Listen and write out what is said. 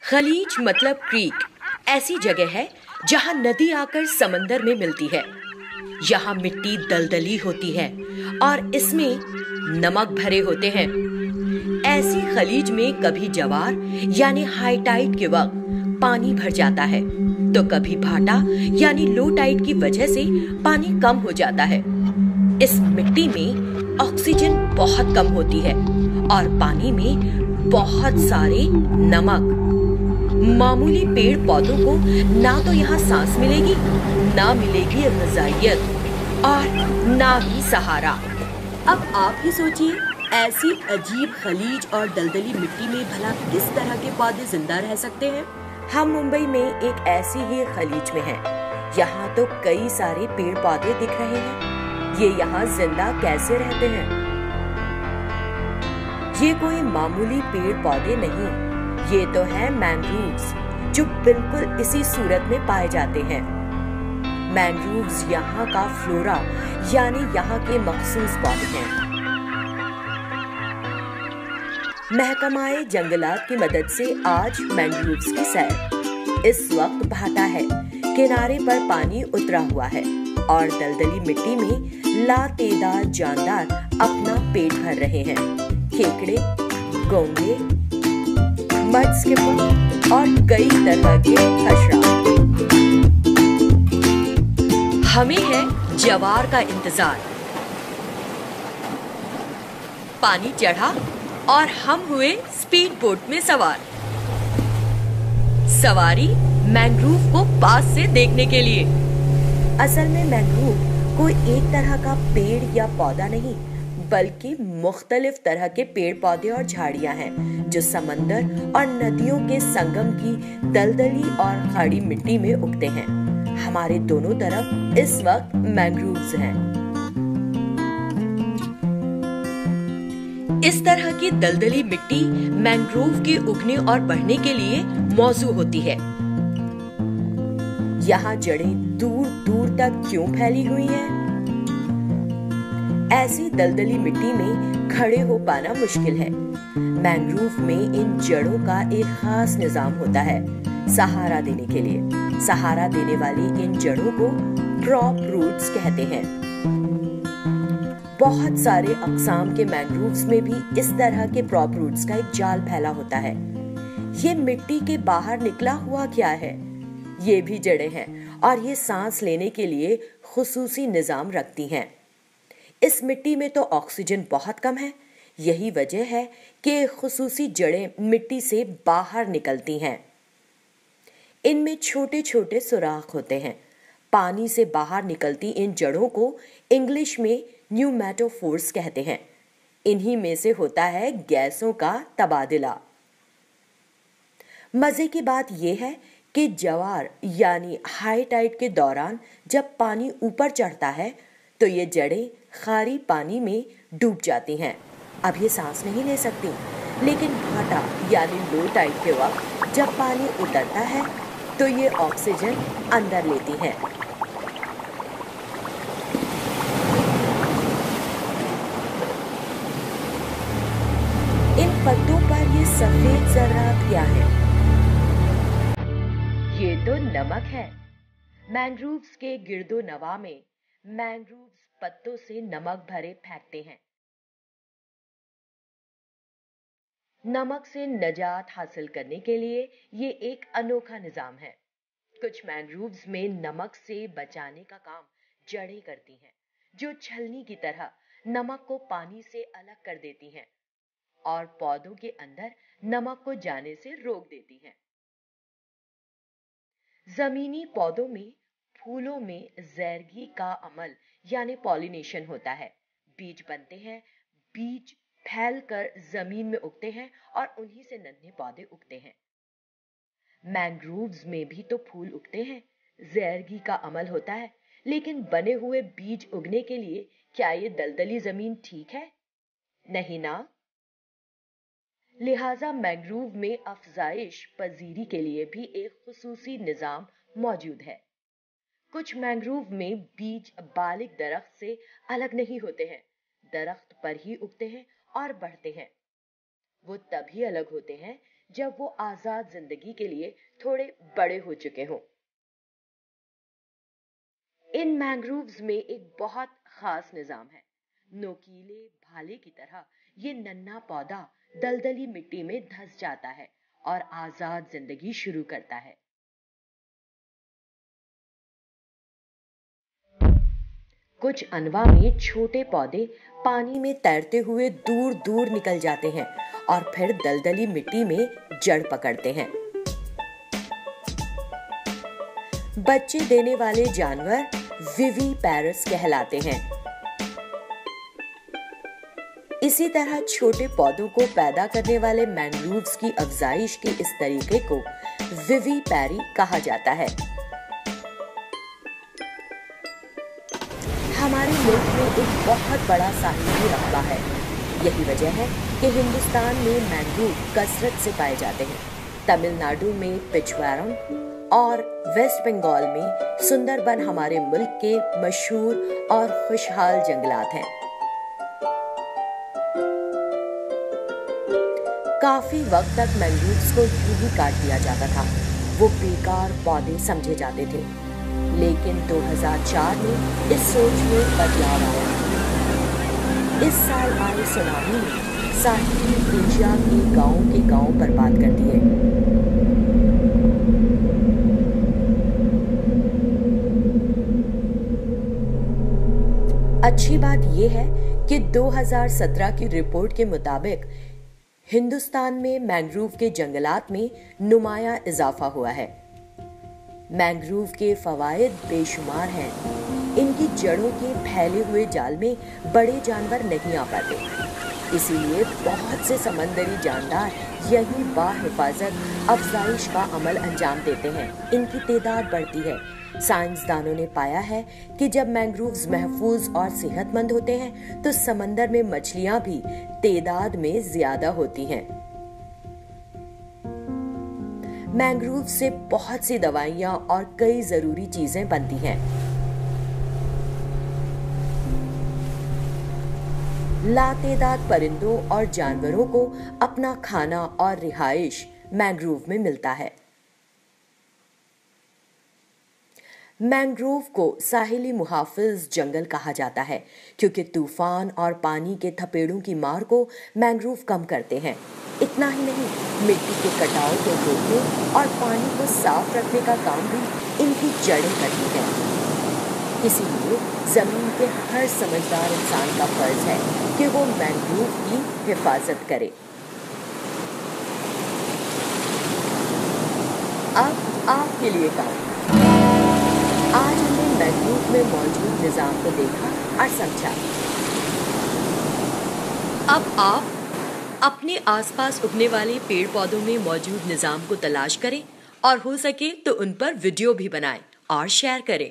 खलीज मतलब क्रीक ऐसी जगह है जहां नदी आकर समंदर में मिलती है। यहाँ मिट्टी दलदली होती है और इसमें नमक भरे होते हैं। ऐसी खलीज में कभी जवार यानी हाई टाइड के वक्त पानी भर जाता है, तो कभी भाटा यानी लो टाइड की वजह से पानी कम हो जाता है। इस मिट्टी में ऑक्सीजन बहुत कम होती है और पानी में बहुत सारे नमक। मामूली पेड़ पौधों को ना तो यहाँ सांस मिलेगी, ना मिलेगी ग़िज़ाइयत और ना ही सहारा। अब आप ही सोचिए, ऐसी अजीब खलीज और दलदली मिट्टी में भला किस तरह के पौधे जिंदा रह सकते हैं। हम मुंबई में एक ऐसी ही खलीज में हैं। यहाँ तो कई सारे पेड़ पौधे दिख रहे हैं। ये यहाँ जिंदा कैसे रहते हैं? ये कोई मामूली पेड़ पौधे नहीं, ये तो है मैंग्रोव्स, जो बिल्कुल इसी सूरत में पाए जाते हैं। मैंग्रोव्स यहाँ का फ्लोरा यानी यहाँ के मखसूस पौधे हैं। महकमाए जंगलात की मदद से आज मैंग्रोव्स की सैर। इस वक्त भाटा है, किनारे पर पानी उतरा हुआ है और दलदली मिट्टी में लातेदार जानदार अपना पेट भर रहे हैं। खेकड़े, गोंगे, मड स्किपर और कई तरह के हशरात। हमें है जवार का इंतजार। पानी चढ़ा और हम हुए स्पीड बोट में सवार। सवारी मैंग्रोव को पास से देखने के लिए। असल में मैंग्रोव कोई एक तरह का पेड़ या पौधा नहीं, बल्कि मुख्तलिफ तरह के पेड़ पौधे और झाड़ियां हैं जो समंदर और नदियों के संगम की दलदली और खड़ी मिट्टी में उगते हैं। हमारे दोनों तरफ इस वक्त मैंग्रोव्स हैं। इस तरह की दलदली मिट्टी मैंग्रोव के उगने और बढ़ने के लिए मौजू होती है। यहाँ जड़ें दूर दूर तक क्यों फैली हुई हैं? ऐसी दलदली मिट्टी में खड़े हो पाना मुश्किल है। मैंग्रोव में इन जड़ों का एक खास निजाम होता है सहारा देने के लिए। सहारा देने वाली इन जड़ों को प्रॉप रूट्स कहते हैं। बहुत सारे अक़साम के मैंग्रोव्स में भी इस तरह के प्रॉप रूट्स का एक जाल फैला होता है। ये मिट्टी के बाहर निकला हुआ क्या है? ये भी जड़ें हैं और ये सांस लेने के लिए खुसूसी निजाम रखती हैं। इस मिट्टी में तो ऑक्सीजन बहुत कम है। यही वजह है कि खुसूसी जड़ें मिट्टी से बाहर निकलती हैं। इनमें छोटे छोटे सुराख होते हैं। पानी से बाहर निकलती इन जड़ों को इंग्लिश में न्यूमेटोफोर्स कहते हैं। इन्हीं में से होता है गैसों का तबादला। मजे की बात यह है कि जवार यानी हाई टाइड के दौरान जब पानी ऊपर चढ़ता है तो ये जड़ें खारी पानी में डूब जाती हैं। अब ये सांस नहीं ले सकती, लेकिन भाटा यानी लो टाइड के वक्त जब पानी उतरता है तो ये ऑक्सीजन अंदर लेती हैं। इन पत्तों पर ये सफेद जर्रात क्या है? ये तो नमक है। मैंग्रोव्स के गिरदो नवा में मैंग्रोव्स पत्तों से नमक भरे फेंकते हैं। नमक से निजात हासिल करने के लिए ये एक अनोखा निजाम है। कुछ मैंग्रोव्स में नमक से बचाने का काम जड़ें करती हैं, जो छलनी की तरह नमक को पानी से अलग कर देती हैं और पौधों के अंदर नमक को जाने से रोक देती हैं। जमीनी पौधों में फूलों में जैरगी का अमल यानी पॉलिनेशन होता है। बीज बनते हैं, बीज फैलकर जमीन में उगते हैं और उन्हीं से नन्हे पौधे उगते हैं। मैंग्रोव्स में भी तो फूल उगते हैं, जैरगी का अमल होता है, लेकिन बने हुए बीज उगने के लिए क्या ये दलदली जमीन ठीक है? नहीं ना। लिहाजा मैंग्रोव में अफजाइश पजीरी के लिए भी एक खुसूसी निजाम मौजूद है। कुछ मैंग्रोव में बीज बालिग दरख्त से अलग नहीं होते हैं। दरख्त पर ही उगते हैं और बढ़ते हैं। वो तभी अलग होते हैं जब वो आजाद जिंदगी के लिए थोड़े बड़े हो चुके हों। इन मैंग्रोव्स में एक बहुत खास निजाम है। नोकीले भाले की तरह ये नन्हा पौधा दलदली मिट्टी में धंस जाता है और आजाद जिंदगी शुरू करता है। कुछ अनवा में छोटे पौधे पानी में तैरते हुए दूर दूर निकल जाते हैं और फिर दलदली मिट्टी में जड़ पकड़ते हैं। बच्चे देने वाले जानवर विविपैरस कहलाते हैं। इसी तरह छोटे पौधों को पैदा करने वाले मैंग्रोव्स की अफजाइश के इस तरीके को विविपैरी कहा जाता है। हमारे मुल्क में एक बहुत बड़ा साहिली रकबा है। यही वजह है कि हिंदुस्तान में मैंग्रोव कसरत से पाए जाते हैं। तमिलनाडु में पिचवारम और वेस्ट बंगाल में सुंदरबन हमारे मुल्क के मशहूर और खुशहाल जंगलात हैं। काफी वक्त तक मैंग्रोव्स को यूं ही काट दिया जाता था। वो बेकार पौधे समझे जाते थे, लेकिन 2004 में इस सोच में बदलाव आया। इस साल आए सुनामी ने साहिली एशिया के गांव बर्बाद कर दिए। अच्छी बात यह है कि 2017 की रिपोर्ट के मुताबिक हिंदुस्तान में मैंग्रोव के जंगलात में नुमाया इजाफा हुआ है। मैंग्रोव के फवायद बेशुमार हैं। इनकी जड़ों के फैले हुए जाल में बड़े जानवर नहीं आ पाते, इसीलिए बहुत से समंदरी जानदार यही बाहिफाजत अफजाइश का अमल अंजाम देते हैं। इनकी तादाद बढ़ती है। साइंसदानों ने पाया है कि जब मैंग्रोव्स महफूज और सेहतमंद होते हैं तो समंदर में मछलियां भी तादाद में ज्यादा होती हैं। मैंग्रोव से बहुत सी दवाइयां और कई जरूरी चीजें बनती हैं। लातेदाद परिंदों और जानवरों को अपना खाना और रिहाइश मैंग्रोव में मिलता है। मैंग्रोव को साहिली मुहाफिज जंगल कहा जाता है क्योंकि तूफान और पानी के थपेड़ों की मार को मैंग्रोव कम करते हैं। इतना ही नहीं, मिट्टी के कटाव को रोकने और पानी को साफ रखने का काम भी इनकी जड़ें करती हैं। इसीलिए जमीन के हर समझदार इंसान का फर्ज है कि वो मैंग्रोव की हिफाजत करे। अब आपके लिए काम। आज हमने मैंग्रोव में मौजूद निजाम को देखा और समझा। अब आप अपने आसपास उगने वाले पेड़ पौधों में मौजूद निजाम को तलाश करें और हो सके तो उन पर वीडियो भी बनाएं और शेयर करें।